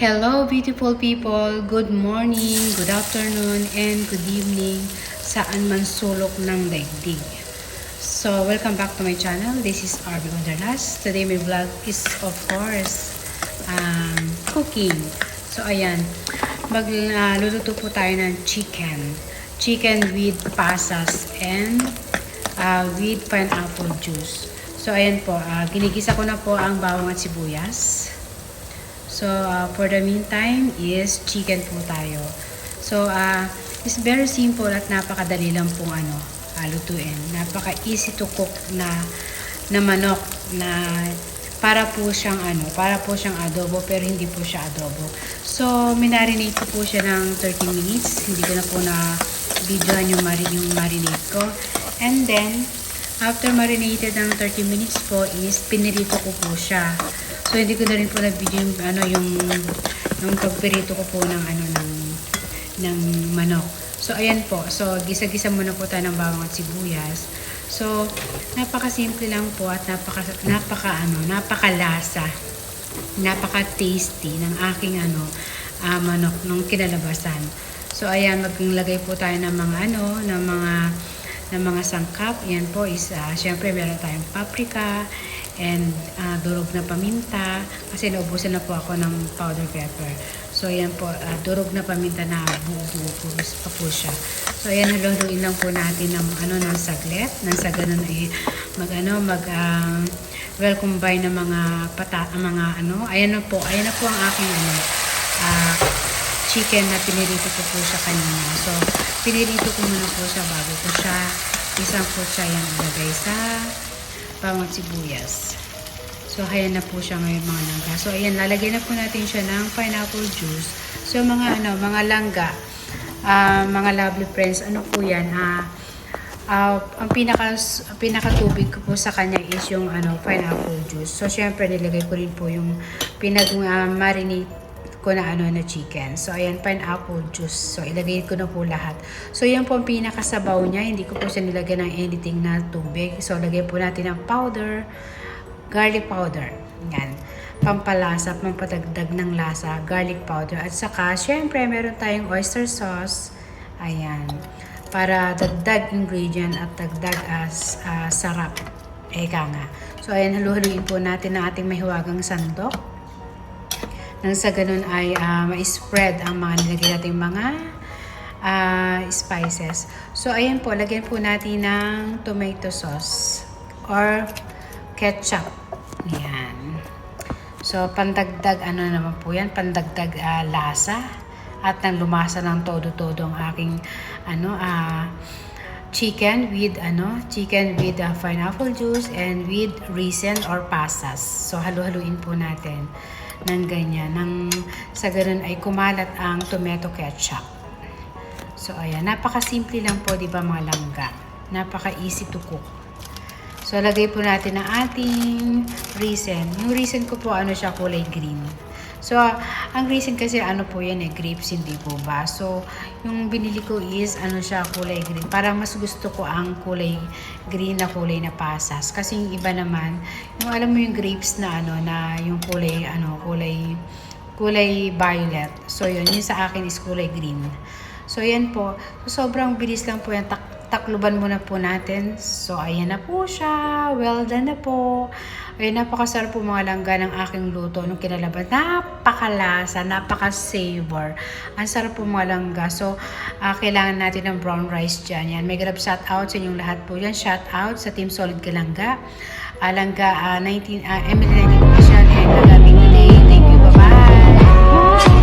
Hello beautiful people, good morning, good afternoon, and good evening saan man sulok ng daigdig. So, welcome back to my channel. This is RB Wanderlust. Today my vlog is of course cooking. So, ayan, magluluto po tayo ng chicken. Chicken with pasas and with pineapple juice. So, ayan po, ginigisa ko na po ang bawang at sibuyas. So, for the meantime is chicken po tayo. So, it's very simple at napakadali lang pong lutuin. Napaka-easy to cook na manok na para po siyang adobo pero hindi po siya adobo. So, minarinate ko po siya ng 30 minutes. Hindi ko na po na videoan yung marinate ko. And then, after marinated ng 30 minutes po is pinirito ko po siya. So, hindi ko na rin po na-video yung pagpirito ko po ng manok. So, ayan po. So, gisa-gisa muna po tayo ng bawang at sibuyas. So, napaka-simple lang po at napakalasa. Napaka-tasty ng aking manok nung kinalabasan. So, ayan, maglagay po tayo ng mga sangkap. Yan po is, syempre meron tayong paprika and durog na paminta kasi naubusan na po ako ng powder pepper. So, ayan po, durog na paminta na buo-buo pa po siya. So, ayan, haluin lang po natin ng saglit. Nang sa ganun ay well combine ng mga ayan na po ang aking chicken na pinirito ko po siya kanina. So, pinirito ko muna po siya bago ko siya isang po siya yan ilagay sa bawang at sibuyas. So, ayan na po siya ngayon mga langga. So, ayan, lalagyan na po natin siya ng pineapple juice. So, mga langga, mga lovely friends, ano po yan, ang pinakatubig ko po sa kanya is yung pineapple juice. So, syempre, nilagay ko rin po yung marinate ko na chicken. So, ayan, pineapple juice. So, ilagay ko na po lahat. So, yan po ang pinakasabaw niya. Hindi ko po siya nilagyan ng anything na tubig. So, lagay po natin ng powder, garlic powder. Yan. Pampalasa, pampatagdag ng lasa, garlic powder. At saka, syempre, meron tayong oyster sauce. Ayan. Para dagdag ingredient at dagdag sarap. Eka nga. So, ayan, halu-haluin po natin ang ating mahiwagang sandok. Nang sa ganun ay ma-spread ang mga nilagay nating mga spices. So, ayan po, lagyan po natin ng tomato sauce or ketchup. Ayan. So, pandagdag, naman po yan, pandagdag lasa at nang lumasa ng todo-todo ang aking chicken with pineapple juice and with raisin or pasas. So, halu-haluin po natin ng ganyan. Sa ganun ay kumalat ang tomato ketchup. So, ayan. Napaka-simple lang po, di ba mga langga? Napaka-easy to cook. So, lagay po natin ang ating raisin. Yung raisin ko po, siya, kulay green. So, ang raisin kasi po yan grapes, hindi po ba? So, yung binili ko is siya, kulay green. Parang mas gusto ko ang kulay green na kulay na pasas. Kasi yung iba naman, yung alam mo yung grapes na na yung kulay violet. So, yun sa akin is kulay green. So, yan po. So, sobrang bilis lang po yan. Takluban muna po natin. So, ayan na po siya. Well done na po. Ayan, napakasarap po mga langga ng aking luto nung kinalaban. Napakalasa, napaka-savor. Ang sarap po mga langga. So, kailangan natin ng brown rice dyan. Yan. May grab shout out sa inyong lahat po yan. Shout out sa Team Solid Kalangga. Langga Emily 19 Official and Langga Big Day. Thank you. Bye-bye.